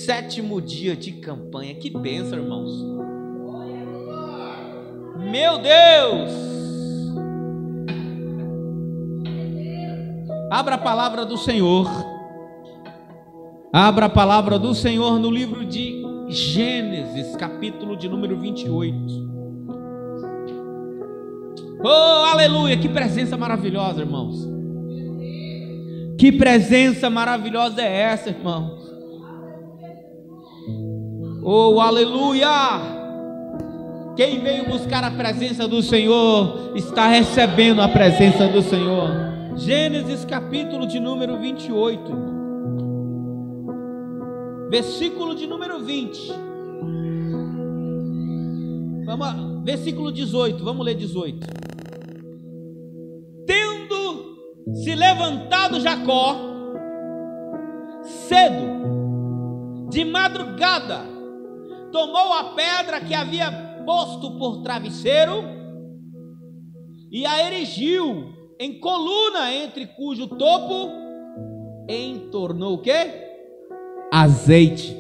7º dia de campanha. Que bênção, irmãos. Meu Deus. Abra a palavra do Senhor. Abra a palavra do Senhor no livro de Gênesis, capítulo de número 28. Oh, aleluia, que presença maravilhosa, irmãos. Que presença maravilhosa é essa, irmãos. Oh, aleluia. Quem veio buscar a presença do Senhor está recebendo a presença do Senhor. Gênesis capítulo de número 28, versículo de número 20. Versículo 18, vamos ler 18. Tendo se levantado Jacó cedo, de madrugada, tomou a pedra que havia posto por travesseiro e a erigiu em coluna, entre cujo topo entornou o quê? Azeite.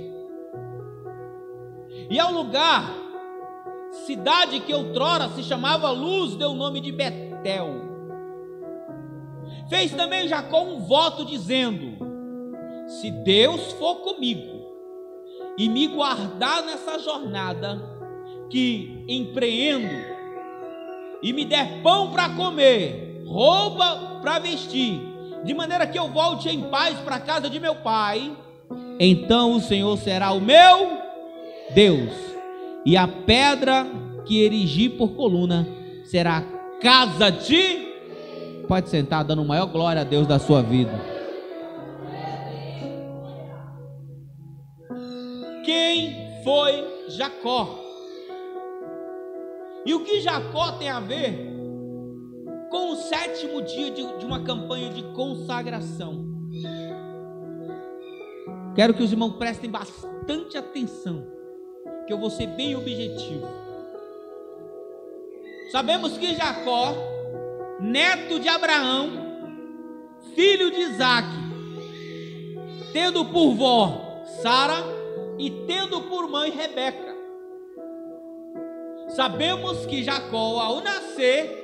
E ao lugar, cidade que outrora se chamava Luz, deu o nome de Betel. Fez também Jacó um voto dizendo: se Deus for comigo e me guardar nessa jornada que empreendo, e me der pão para comer, roupa para vestir, de maneira que eu volte em paz para a casa de meu pai, então o Senhor será o meu Deus, e a pedra que erigi por coluna será a casa de... Pode sentar, dando maior glória a Deus da sua vida. Quem foi Jacó? E o que Jacó tem a ver com o 7º dia de uma campanha de consagração? Quero que os irmãos prestem bastante atenção, que eu vou ser bem objetivo. Sabemos que Jacó, neto de Abraão, filho de Isaac, tendo por vó Sara e tendo por mãe Rebeca. Sabemos que Jacó, ao nascer,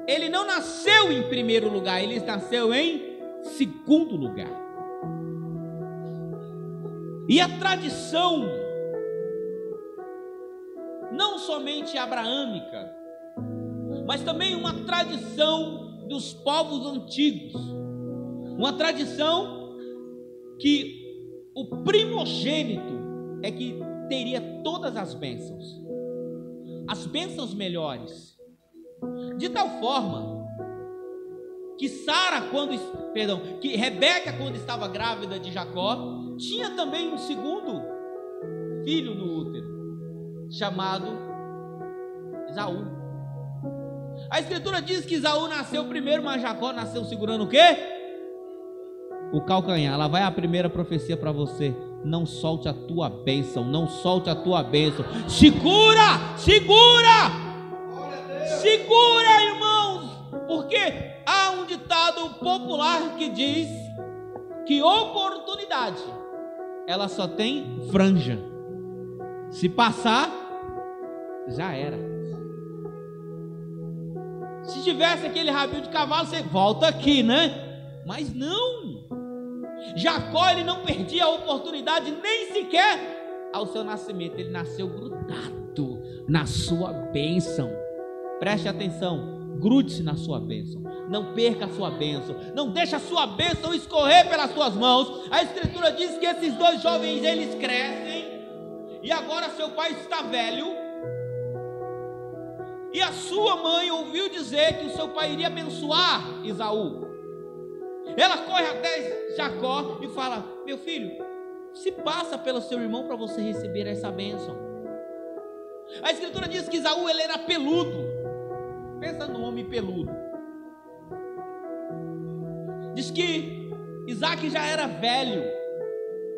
ele não nasceu em primeiro lugar, ele nasceu em segundo lugar. E a tradição, não somente abraâmica, mas também uma tradição dos povos antigos, uma tradição que o primogênito é que teria todas as bênçãos melhores, de tal forma que Rebeca, quando estava grávida de Jacó, tinha também um segundo filho no útero, chamado Esaú. A escritura diz que Esaú nasceu primeiro, mas Jacó nasceu segurando o quê? O calcanhar. Lá vai a primeira profecia para você: não solte a tua bênção, não solte a tua bênção. Segura, irmãos, porque há um ditado popular que diz que oportunidade, ela só tem franja. Se passar, já era. Se tivesse aquele rabinho de cavalo, você volta aqui, né? Mas não. Jacó, ele não perdia a oportunidade nem sequer ao seu nascimento. Ele nasceu grudado na sua bênção. Preste atenção, grude-se na sua bênção. Não perca a sua bênção. Não deixe a sua bênção escorrer pelas suas mãos. A escritura diz que esses dois jovens, eles crescem, e agora seu pai está velho, e a sua mãe ouviu dizer que o seu pai iria abençoar Esaú. Ela corre até Jacó e fala: meu filho, se passa pelo seu irmão para você receber essa bênção. A escritura diz que Esaú, ele era peludo. Pensa no homem peludo. Diz que Isaac já era velho,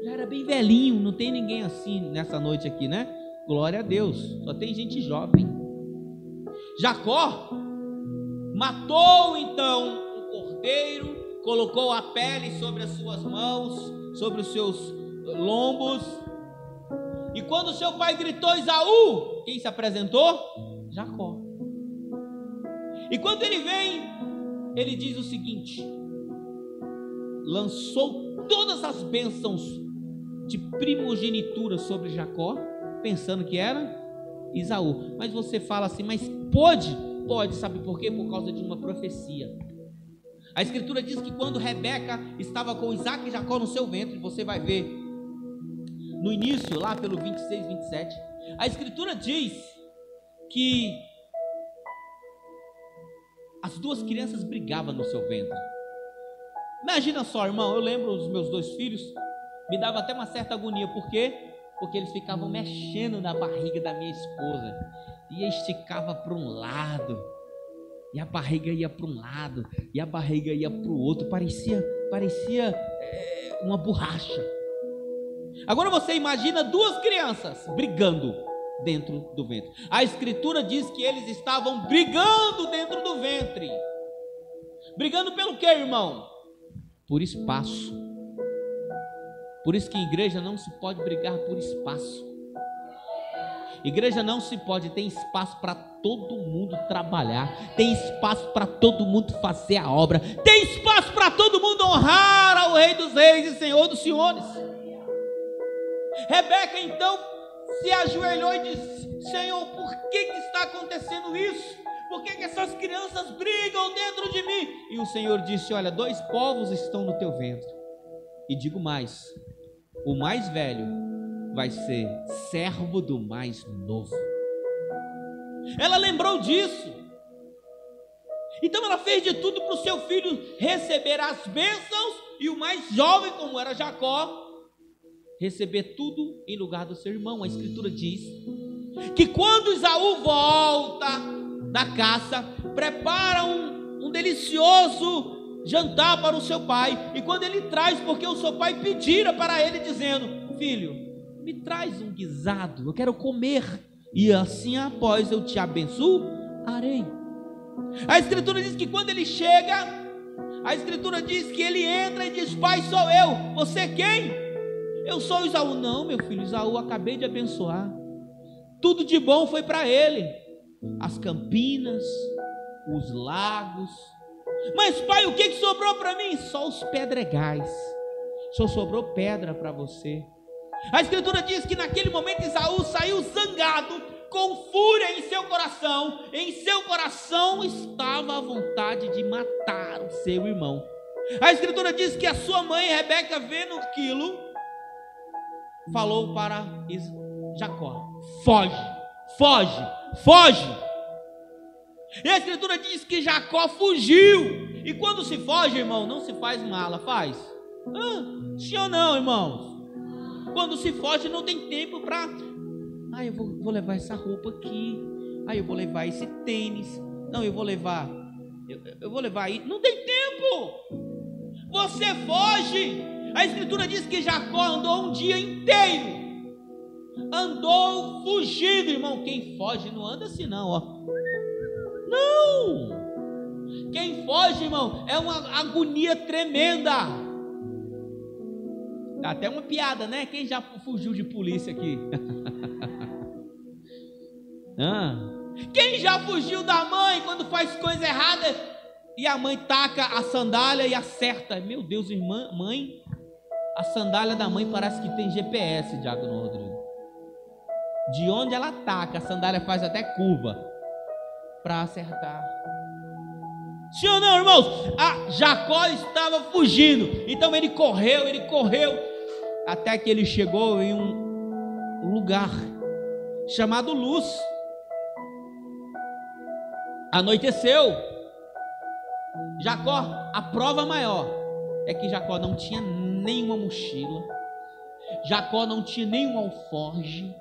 já era bem velhinho. Não tem ninguém assim nessa noite aqui, né? Glória a Deus, só tem gente jovem. Jacó matou então um cordeiro, colocou a pele sobre as suas mãos, sobre os seus lombos. E quando seu pai gritou Esaú, quem se apresentou? Jacó. E quando ele vem, ele diz o seguinte: lançou todas as bênçãos de primogenitura sobre Jacó, pensando que era Esaú. Mas você fala assim, mas pode? Pode, sabe por quê? Por causa de uma profecia. A escritura diz que quando Rebeca estava com Isaac e Jacó no seu ventre, você vai ver no início, lá pelo 26, 27, a escritura diz que as duas crianças brigavam no seu ventre. Imagina só, irmão, eu lembro dos meus dois filhos, me dava até uma certa agonia. Por quê? Porque eles ficavam mexendo na barriga da minha esposa, e esticava para um lado, e a barriga ia para um lado, e a barriga ia para o outro, parecia uma borracha. Agora você imagina duas crianças brigando dentro do ventre. A escritura diz que eles estavam brigando dentro do ventre. Brigando pelo quê, irmão? Por espaço. Por isso que em igreja não se pode brigar por espaço. Igreja não se pode, tem espaço para todo mundo trabalhar, tem espaço para todo mundo fazer a obra, tem espaço para todo mundo honrar ao Rei dos Reis e Senhor dos Senhores. Rebeca então se ajoelhou e disse: Senhor, por que está acontecendo isso? Por que essas crianças brigam dentro de mim? E o Senhor disse: olha, dois povos estão no teu ventre, e digo mais, o mais velho vai ser servo do mais novo. Ela lembrou disso, então ela fez de tudo para o seu filho receber as bênçãos, e o mais jovem, como era Jacó, receber tudo em lugar do seu irmão. A escritura diz que quando Esaú volta da caça, prepara um delicioso jantar para o seu pai, e quando ele traz, porque o seu pai pedira para ele, dizendo: filho, me traz um guisado, eu quero comer, e assim após eu te abençoarei. A escritura diz que quando ele chega, a escritura diz que ele entra e diz: pai, sou eu. Você quem? Eu sou Esaú. Não, meu filho, Esaú acabei de abençoar, tudo de bom foi para ele, as campinas, os lagos. Mas pai, o que sobrou para mim? Só os pedregais, só sobrou pedra para você. A escritura diz que naquele momento Esaú saiu zangado, com fúria em seu coração. Em seu coração estava a vontade de matar o seu irmão. A escritura diz que a sua mãe Rebeca, vendo aquilo, falou para Jacó: foge, foge, foge. E a escritura diz que Jacó fugiu. E quando se foge, irmão, não se faz mala, faz? Sim ou não, irmãos? Quando se foge não tem tempo para... eu vou levar essa roupa aqui, eu vou levar esse tênis, não, eu vou levar aí. Não tem tempo. Você foge. A escritura diz que Jacó andou um dia inteiro, andou fugindo, irmão. Quem foge não anda assim não, ó. Não. Quem foge, irmão, é uma agonia tremenda. Dá até uma piada, né? Quem já fugiu de polícia aqui? Quem já fugiu da mãe quando faz coisa errada e a mãe taca a sandália e acerta? Meu Deus, irmã, mãe, a sandália da mãe parece que tem GPS, Diácono Rodrigo. De onde ela taca, a sandália faz até curva para acertar. Sim ou não, irmãos? Jacó estava fugindo, então ele correu, até que ele chegou em um lugar chamado Luz. Anoiteceu. Jacó, a prova maior é que Jacó não tinha nenhuma mochila, Jacó não tinha nenhum alforge,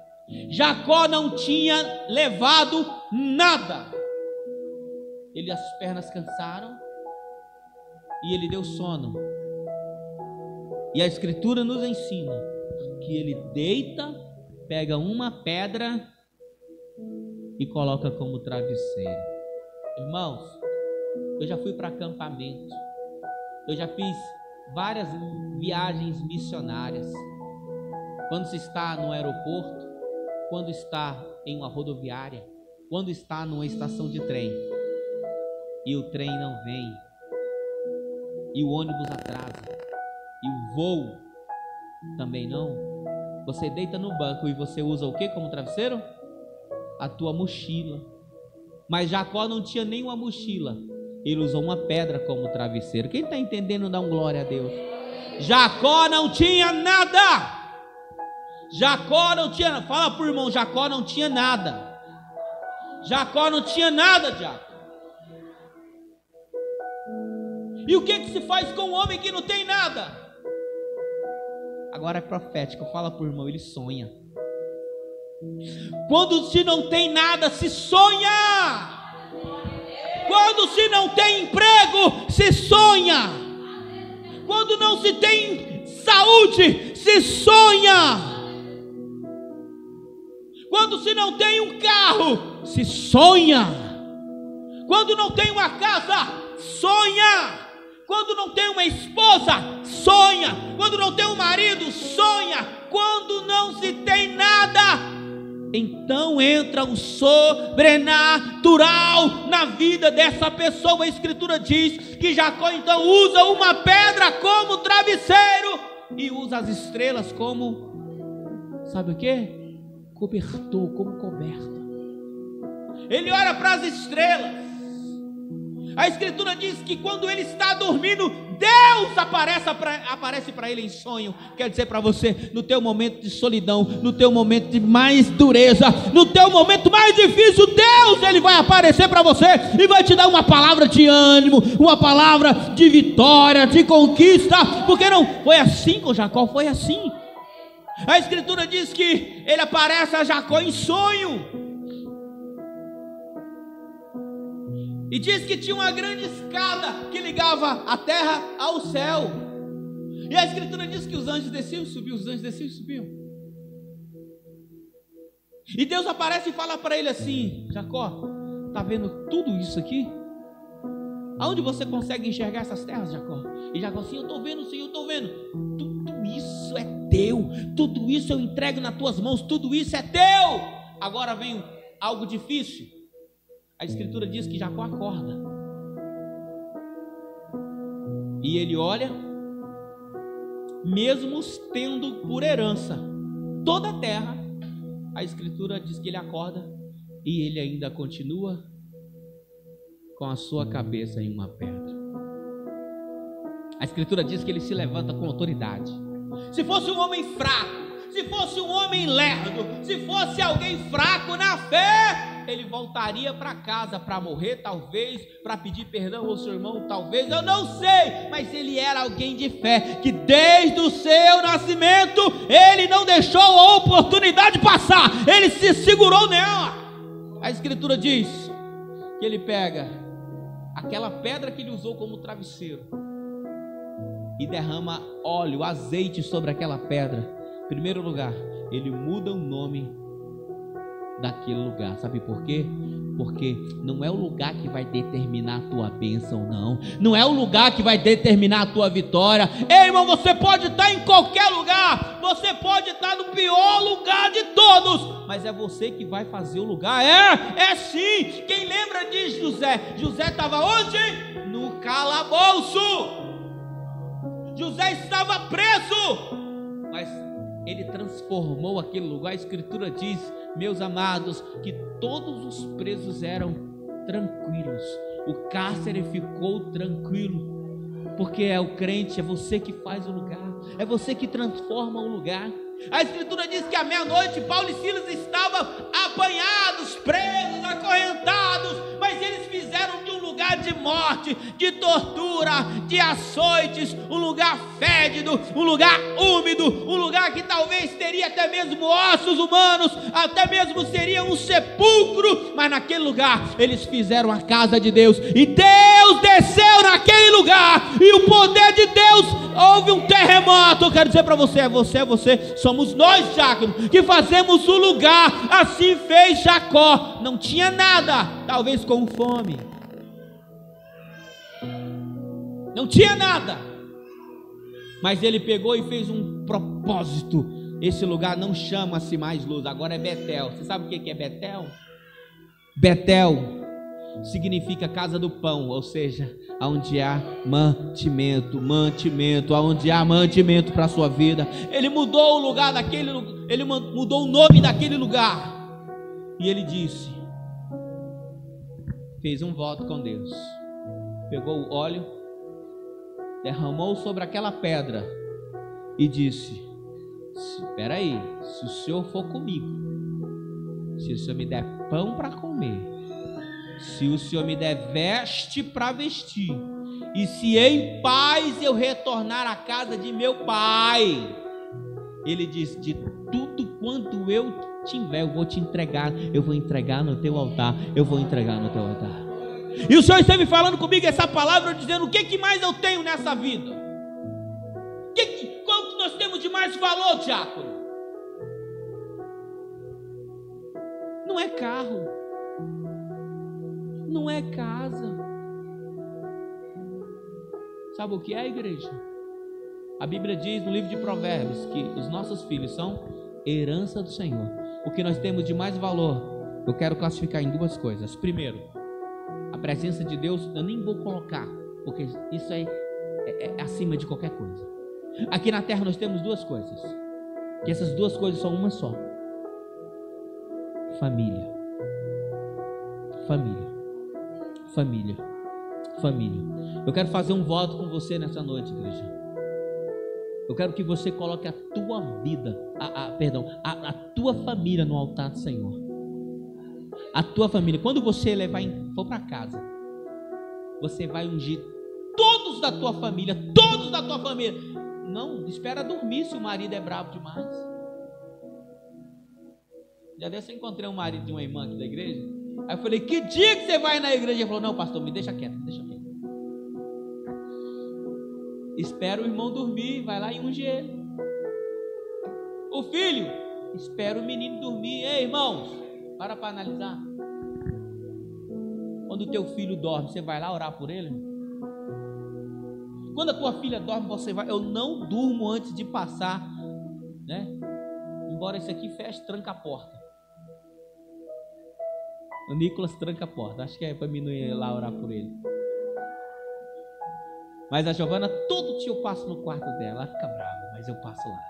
Jacó não tinha levado nada. As pernas cansaram e ele deu sono. E a escritura nos ensina que ele deita, pega uma pedra e coloca como travesseiro. Irmãos, eu já fui para acampamento, eu já fiz várias viagens missionárias, quando se está no aeroporto, quando está em uma rodoviária, quando está numa estação de trem, e o trem não vem, e o ônibus atrasa, e o voo também não, você deita no banco e você usa o que como travesseiro? A tua mochila. Mas Jacó não tinha nenhuma mochila, ele usou uma pedra como travesseiro. Quem está entendendo, dá um glória a Deus. Jacó não tinha nada. Jacó não tinha, fala para o irmão, Jacó não tinha nada. Jacó não tinha nada, Jacó. E o que se faz com um homem que não tem nada? Agora é profético, fala para o irmão, ele sonha. Quando se não tem nada, se sonha. Quando se não tem emprego, se sonha. Quando não se tem saúde, se sonha. Quando se não tem um carro, se sonha. Quando não tem uma casa, sonha. Quando não tem uma esposa, sonha. Quando não tem um marido, sonha. Quando não se tem nada, então entra o sobrenatural na vida dessa pessoa. A Escritura diz que Jacó então usa uma pedra como travesseiro e usa as estrelas como, sabe o que? Cobertor, como coberta. Ele olha para as estrelas. A Escritura diz que quando ele está dormindo, Deus aparece para ele em sonho. Quer dizer para você, no teu momento de solidão, no teu momento de mais dureza, no teu momento mais difícil, Deus, ele vai aparecer para você e vai te dar uma palavra de ânimo, uma palavra de vitória, de conquista. Porque não foi assim com Jacó, foi assim. A Escritura diz que ele aparece a Jacó em sonho. E diz que tinha uma grande escada que ligava a terra ao céu. E a Escritura diz que os anjos desciam e subiam, os anjos desciam e subiam. E Deus aparece e fala para ele assim: Jacó, está vendo tudo isso aqui? Aonde você consegue enxergar essas terras, Jacó? E Jacó assim: eu estou vendo, Senhor, eu estou vendo. Tudo isso é teu, tudo isso eu entrego nas tuas mãos, tudo isso é teu. Agora vem algo difícil. A Escritura diz que Jacó acorda e ele olha, mesmo tendo por herança toda a terra, a Escritura diz que ele acorda e ele ainda continua com a sua cabeça em uma pedra. A Escritura diz que ele se levanta com autoridade. Se fosse um homem fraco, se fosse um homem lerdo, se fosse alguém fraco na fé, ele voltaria para casa para morrer, talvez, para pedir perdão ao seu irmão, talvez, eu não sei, mas ele era alguém de fé, que desde o seu nascimento, ele não deixou a oportunidade passar, ele se segurou nela. A Escritura diz que ele pega aquela pedra que ele usou como travesseiro e derrama óleo, azeite sobre aquela pedra. Em primeiro lugar, ele muda o nome daquele lugar. Sabe por quê? Porque não é o lugar que vai determinar a tua bênção, não é o lugar que vai determinar a tua vitória. Ei, irmão, você pode estar em qualquer lugar, você pode estar no pior lugar de todos, mas é você que vai fazer o lugar. É sim. Quem lembra de José? José estava onde? No calabouço. José estava preso, mas ele transformou aquele lugar. A Escritura diz, meus amados, que todos os presos eram tranquilos. O cárcere ficou tranquilo, porque é o crente, é você que faz o lugar, é você que transforma o lugar. A Escritura diz que à meia-noite Paulo e Silas estavam apanhados, presos, acorrentados, mas eles fizeram de um lugar de morte, de tortura, de açoites, um lugar fédido, um lugar úmido, um lugar que talvez teria até mesmo ossos humanos, até mesmo seria um sepulcro, mas naquele lugar eles fizeram a casa de Deus, e Deus desceu naquele lugar, e o poder de Deus, houve um terremoto. Eu quero dizer para você, é você, somos nós, diácono, que fazemos o lugar. Assim fez Jacó, não tinha nada, talvez com fome, não tinha nada, mas ele pegou e fez um propósito esse lugar não chama-se mais Luz, agora é Betel. Você sabe o que é Betel? Betel significa casa do pão, ou seja, onde há mantimento, onde há mantimento para a sua vida. Ele mudou o lugar daquele, ele mudou o nome daquele lugar, e ele disse, fez um voto com Deus, pegou o óleo, derramou sobre aquela pedra e disse: espera aí, se o Senhor for comigo, se o Senhor me der pão para comer, se o Senhor me der veste para vestir, e se em paz eu retornar à casa de meu pai, ele diz, de tudo quanto eu tiver, eu vou te entregar, eu vou entregar no teu altar, eu vou entregar no teu altar. E o Senhor esteve falando comigo essa palavra, dizendo, o que mais eu tenho nessa vida? Quanto nós temos de mais valor, diácono? Não é carro, não é casa. Sabe o que é, igreja? A Bíblia diz no livro de Provérbios que os nossos filhos são herança do Senhor. O que nós temos de mais valor, eu quero classificar em duas coisas. Primeiro, a presença de Deus, eu nem vou colocar, porque isso é acima de qualquer coisa. Aqui na terra nós temos duas coisas, que essas duas coisas são uma só: família. Família. Família. Família. Eu quero fazer um voto com você nessa noite, igreja. Eu quero que você coloque a tua vida, a tua família no altar do Senhor. A tua família. Quando você for para casa, você vai ungir todos da tua família, todos da tua família. Não espera dormir se o marido é bravo demais. Já desse eu encontrei um marido de uma irmã aqui da igreja. Aí eu falei, que dia que você vai na igreja? Ele falou, não, pastor, me deixa quieto, me deixa quieto. Espera o irmão dormir, vai lá e unge ele. O filho, espera o menino dormir. Ei, irmãos, para analisar. Quando o teu filho dorme, você vai lá orar por ele? Quando a tua filha dorme, você vai. Eu não durmo antes de passar, né? Embora esse aqui feche, tranca a porta. O Nicolas tranca a porta. Acho que é para mim não ir lá orar por ele. Mas a Giovana, todo dia eu passo no quarto dela. Ela fica brava, mas eu passo lá.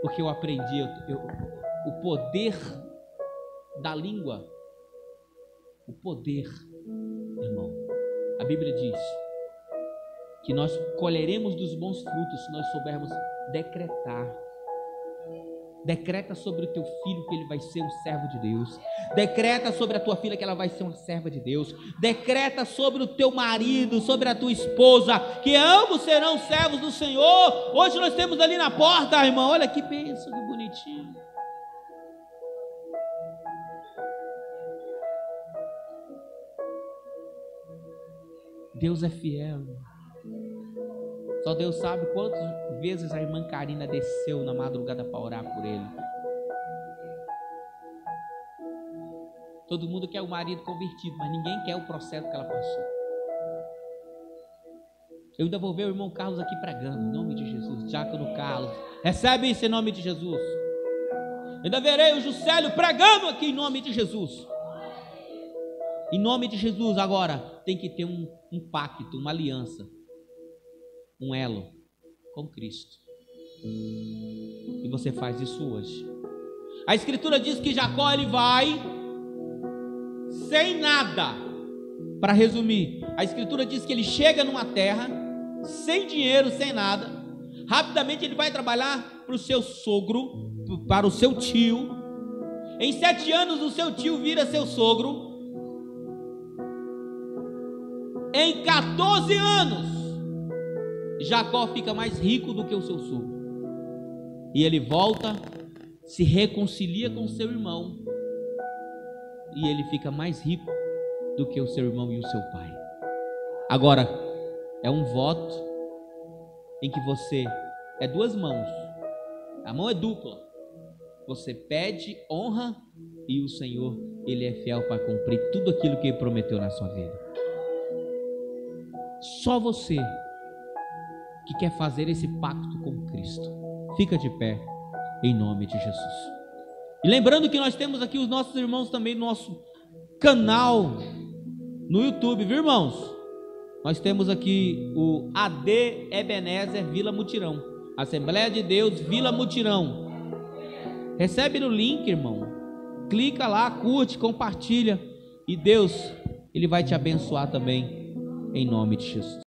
Porque eu aprendi o poder da língua. O poder, irmão. A Bíblia diz que nós colheremos dos bons frutos se nós soubermos decretar. Decreta sobre o teu filho que ele vai ser um servo de Deus. Decreta sobre a tua filha que ela vai ser uma serva de Deus. Decreta sobre o teu marido, sobre a tua esposa, que ambos serão servos do Senhor. Hoje nós temos ali na porta, irmão, olha que bênção, que bonitinho. Deus é fiel. Só Deus sabe quantas vezes a irmã Karina desceu na madrugada para orar por ele. Todo mundo quer o marido convertido, mas ninguém quer o processo que ela passou. Eu ainda vou ver o irmão Carlos aqui pregando, em nome de Jesus. Diácono Carlos, recebe isso em nome de Jesus. Eu ainda verei o Juscelio pregando aqui em nome de Jesus. Em nome de Jesus. Agora tem que ter um pacto, uma aliança, um elo com Cristo. E você faz isso hoje. A Escritura diz que Jacó ele vai sem nada. Para resumir, a Escritura diz que ele chega numa terra sem dinheiro, sem nada. Rapidamente ele vai trabalhar para o seu sogro, para o seu tio. Em 7 anos o seu tio vira seu sogro. Em 14 anos Jacó fica mais rico do que o seu sogro. E ele volta, se reconcilia com seu irmão. E ele fica mais rico do que o seu irmão e o seu pai. Agora, é um voto em que você é duas mãos. A mão é dupla. Você pede honra e o Senhor, Ele é fiel para cumprir tudo aquilo que Ele prometeu na sua vida. Só você que quer fazer esse pacto com Cristo. Fica de pé, em nome de Jesus. E lembrando que nós temos aqui os nossos irmãos também no nosso canal no YouTube, viu, irmãos? Nós temos aqui o AD Ebenezer Vila Mutirão, Assembleia de Deus Vila Mutirão. Recebe no link, irmão. Clica lá, curte, compartilha. E Deus, Ele vai te abençoar também, em nome de Jesus.